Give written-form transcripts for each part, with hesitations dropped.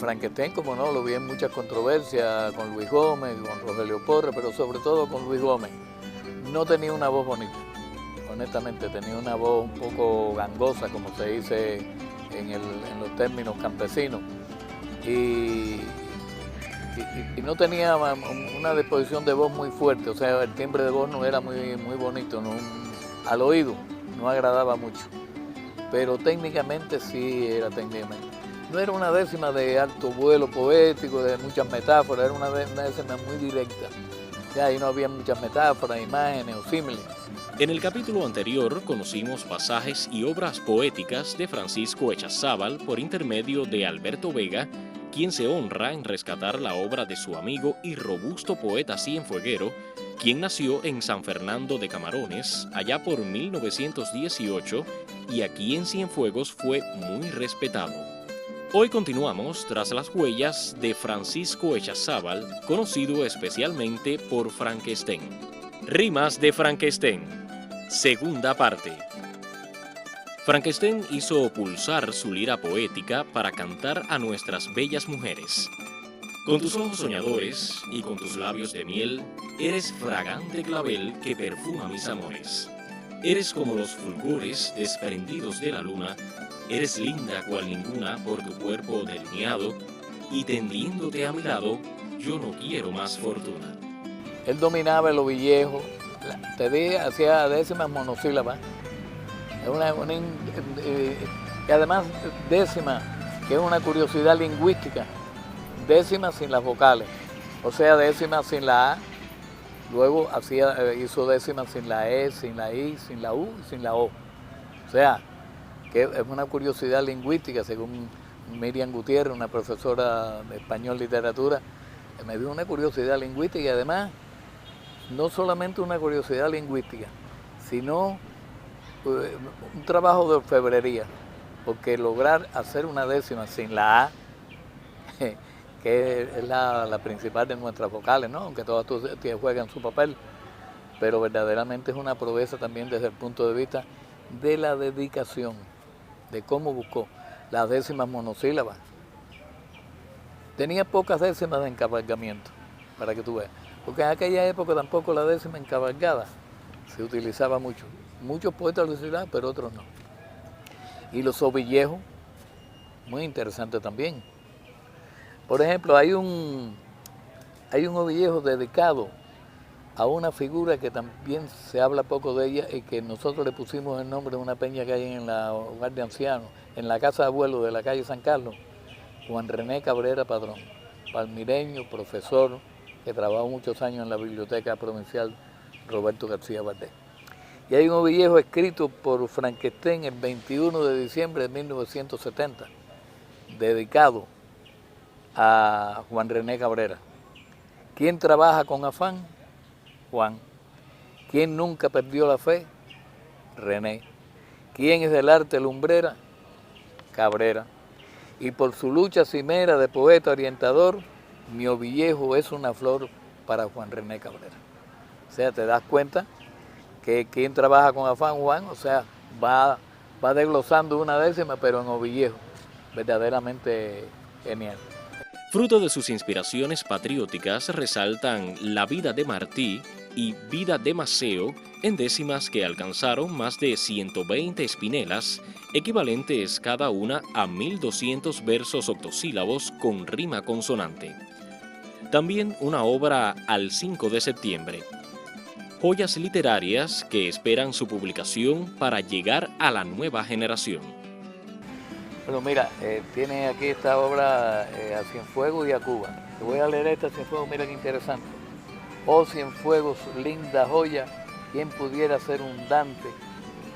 Frankenstein, como no, lo vi en muchas controversias con Luis Gómez, con Rogelio Porras, pero sobre todo con Luis Gómez. No tenía una voz bonita, honestamente, tenía una voz un poco gangosa, como se dice en los términos campesinos, y no tenía una disposición de voz muy fuerte, o sea, el timbre de voz no era muy bonito, no, al oído no agradaba mucho, pero técnicamente sí era técnicamente. No era una décima de alto vuelo poético, de muchas metáforas, era una décima muy directa. O sea, ahí no había muchas metáforas, imágenes o símiles. En el capítulo anterior conocimos pasajes y obras poéticas de Francisco Echazabal por intermedio de Alberto Vega, quien se honra en rescatar la obra de su amigo y robusto poeta cienfueguero, quien nació en San Fernando de Camarones, allá por 1918, y aquí en Cienfuegos fue muy respetado. Hoy continuamos tras las huellas de Francisco Echazabal, conocido especialmente por Frankenstein. Rimas de Frankenstein, segunda parte. Frankenstein hizo pulsar su lira poética para cantar a nuestras bellas mujeres. Con tus ojos soñadores y con tus labios de miel, eres fragante clavel que perfuma mis amores. Eres como los fulgores desprendidos de la luna, eres linda cual ninguna por tu cuerpo delineado, y tendiéndote a mi lado, yo no quiero más fortuna. Él dominaba el ovillejo, hacía décimas monosílabas, y además décima, que es una curiosidad lingüística, décima sin las vocales, o sea, décima sin la A, luego hizo décima sin la E, sin la I, sin la U y sin la O. O sea, que es una curiosidad lingüística, según Miriam Gutiérrez, una profesora de español literatura, me dio una curiosidad lingüística y además, no solamente una curiosidad lingüística, sino un trabajo de orfebrería, porque lograr hacer una décima sin la A, que es la principal de nuestras vocales, ¿no? Aunque todas juegan su papel, pero verdaderamente es una proeza también desde el punto de vista de la dedicación, de cómo buscó las décimas monosílabas. Tenía pocas décimas de encabalgamiento, para que tú veas, porque en aquella época tampoco la décima encabalgada se utilizaba mucho. Muchos poetas lo utilizaban, pero otros no. Y los ovillejos, muy interesante también. Por ejemplo, hay un ovillejo dedicado a una figura que también se habla poco de ella y que nosotros le pusimos el nombre de una peña que hay en la hogar de ancianos, en la casa de abuelo de la calle San Carlos, Juan René Cabrera Padrón, palmireño, profesor, que trabajó muchos años en la Biblioteca Provincial Roberto García Valdés. Y hay un ovillejo escrito por Frankenstein el 21 de diciembre de 1970, dedicado a Juan René Cabrera. ¿Quién trabaja con afán? Juan. ¿Quién nunca perdió la fe? René. ¿Quién es del arte lumbrera? Cabrera. Y por su lucha cimera de poeta orientador, mi ovillejo es una flor para Juan René Cabrera. O sea, te das cuenta que quien trabaja con afán, Juan, o sea, va desglosando una décima, pero en ovillejo. Verdaderamente genial. Fruto de sus inspiraciones patrióticas resaltan La vida de Martí y Vida de Maceo en décimas que alcanzaron más de 120 espinelas, equivalentes cada una a 1200 versos octosílabos con rima consonante. También una obra al 5 de septiembre. Joyas literarias que esperan su publicación para llegar a la nueva generación. Bueno, mira, tiene aquí esta obra a Cienfuegos y a Cuba. Te voy a leer esta Cienfuegos, mira qué interesante. Oh Cienfuegos, linda joya, ¿quién pudiera ser un Dante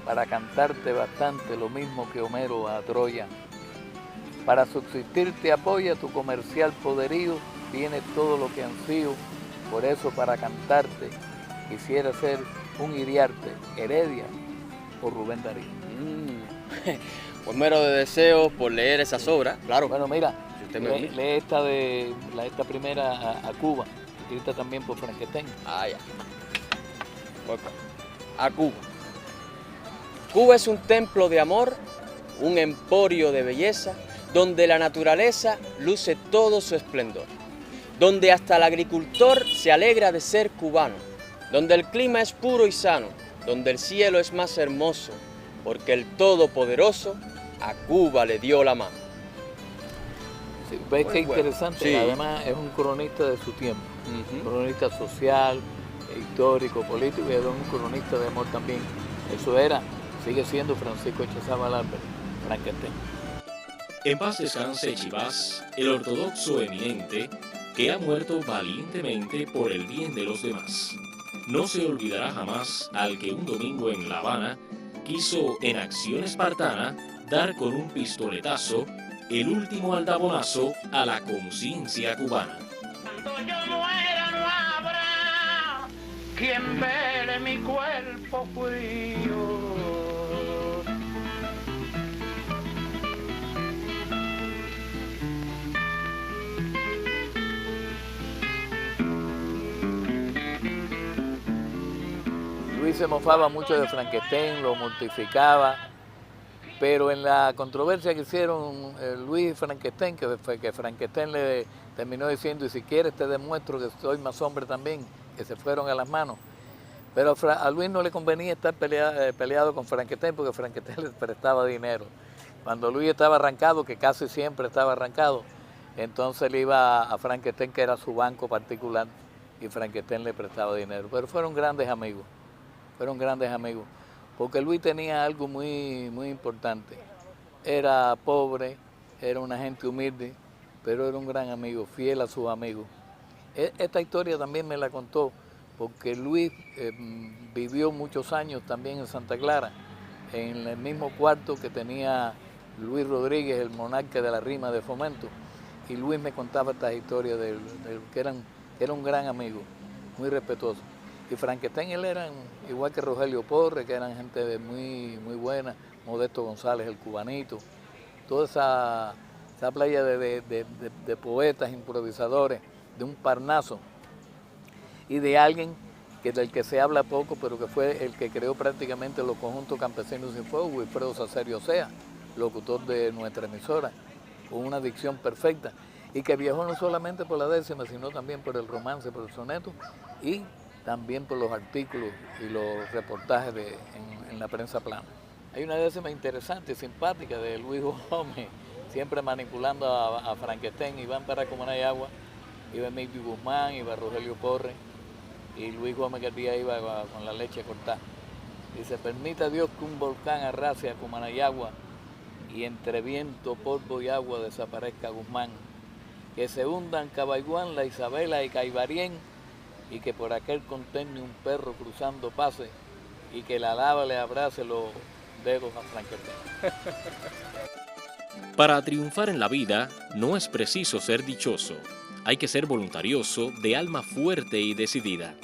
para cantarte bastante lo mismo que Homero a Troya? Para subsistir te apoya tu comercial poderío, tienes todo lo que ansío, por eso para cantarte quisiera ser un Iriarte, Heredia o Rubén Darío. Pues mero de deseos por leer esas obras, claro. Bueno, mira, Si usted me lee esta primera a Cuba, escrita también por Frankenstein. Ah, ya. A Cuba. Cuba es un templo de amor, un emporio de belleza, donde la naturaleza luce todo su esplendor, donde hasta el agricultor se alegra de ser cubano, donde el clima es puro y sano, donde el cielo es más hermoso, porque el Todopoderoso a Cuba le dio la mano. Sí, ves Muy qué bueno. interesante, Sí. además es un cronista de su tiempo, cronista social, histórico, político, y era un cronista de amor también. Eso era, sigue siendo Francisco Echezabal Álvarez, Frankenstein. En paz descanse Chivás, el ortodoxo eminente que ha muerto valientemente por el bien de los demás. No se olvidará jamás al que un domingo en La Habana quiso en acción espartana dar con un pistoletazo el último aldabonazo a la conciencia cubana. Cuando yo muera no habrá quien vele mi cuerpo frío. Luis se mofaba mucho de Frankenstein, lo mortificaba, pero en la controversia que hicieron Luis y Frankenstein, que Frankenstein le terminó diciendo, y si quieres te demuestro que soy más hombre también, que se fueron a las manos. Pero a Luis no le convenía estar peleado con Frankenstein porque Frankenstein le prestaba dinero. Cuando Luis estaba arrancado, que casi siempre estaba arrancado, entonces le iba a Frankenstein, que era su banco particular, y Frankenstein le prestaba dinero. Pero fueron grandes amigos, porque Luis tenía algo muy importante. Era pobre, era una gente humilde, pero era un gran amigo, fiel a sus amigos. Esta historia también me la contó, porque Luis vivió muchos años también en Santa Clara, en el mismo cuarto que tenía Luis Rodríguez, el monarca de la rima de Fomento, y Luis me contaba estas historias de que era un gran amigo, muy respetuoso. Y Frankenstein, él era igual que Rogelio Porre, que eran gente muy buena, Modesto González, el cubanito, toda esa playa de poetas, improvisadores, de un Parnaso, y de alguien del que se habla poco, pero que fue el que creó prácticamente los conjuntos campesinos sin fuego, Wilfredo Sacerio Sea, locutor de nuestra emisora, con una dicción perfecta, y que viajó no solamente por la décima, sino también por el romance, por el soneto, y también por los artículos y los reportajes en la prensa plana. Hay una décima interesante y simpática de Luis Gómez, siempre manipulando a Frankenstein. Iban para Cumanayagua, iba Emilio Guzmán, iba Rogelio Porre, y Luis Gómez que el día iba con la leche cortada. Dice, permita Dios que un volcán arrase a Cumanayagua y entre viento, polvo y agua desaparezca Guzmán. Que se hundan Cabaiguán, La Isabela y Caibarién, y que por aquel contenio un perro cruzando pase, y que la lava le abrace los dedos a Frankenstein. Para triunfar en la vida no es preciso ser dichoso, hay que ser voluntarioso, de alma fuerte y decidida.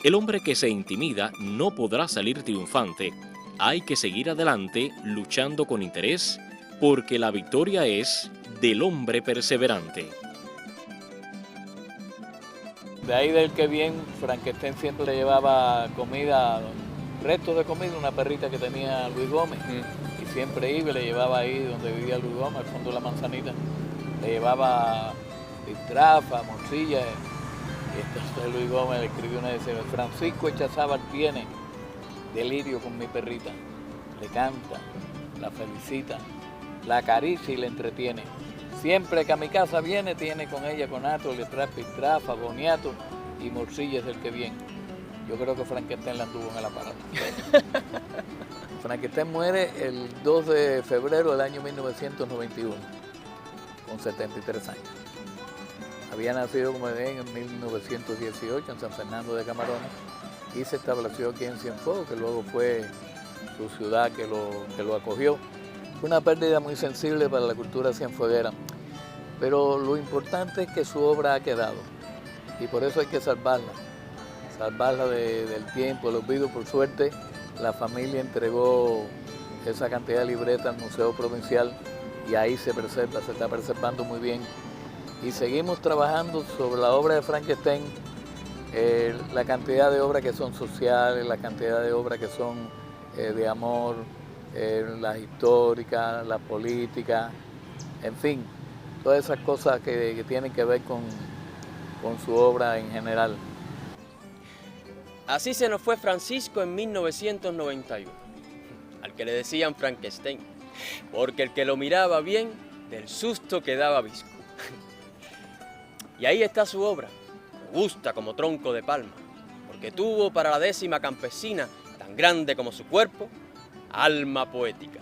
El hombre que se intimida no podrá salir triunfante, hay que seguir adelante luchando con interés, porque la victoria es del hombre perseverante. De ahí del que bien, Frankenstein siempre le llevaba comida, restos de comida, una perrita que tenía Luis Gómez, y siempre iba y le llevaba ahí donde vivía Luis Gómez, al fondo de la manzanita, le llevaba piltrafa, morcilla, y entonces Luis Gómez le escribió una vez, Francisco Echezabal tiene delirio con mi perrita, le canta, la felicita, la acaricia y la entretiene. Siempre que a mi casa viene, tiene con ella conato, le trae piltrafa, boniato y morcilla es el que viene. Yo creo que Frankenstein la tuvo en el aparato. Frankenstein muere el 2 de febrero del año 1991, con 73 años. Había nacido, como ven, en 1918 en San Fernando de Camarones y se estableció aquí en Cienfuegos, que luego fue su ciudad que lo acogió. Fue una pérdida muy sensible para la cultura cienfueguera, pero lo importante es que su obra ha quedado y por eso hay que salvarla del tiempo, del olvido. Por suerte, la familia entregó esa cantidad de libretas al Museo Provincial y ahí se preserva, se está preservando muy bien. Y seguimos trabajando sobre la obra de Frankenstein, la cantidad de obras que son sociales, la cantidad de obras que son de amor, las históricas, las políticas, en fin, todas esas cosas que tienen que ver con su obra en general. Así se nos fue Francisco en 1991, al que le decían Frankenstein, porque el que lo miraba bien, del susto quedaba visco. Y ahí está su obra, robusta como tronco de palma, porque tuvo para la 10ª campesina, tan grande como su cuerpo, alma poética.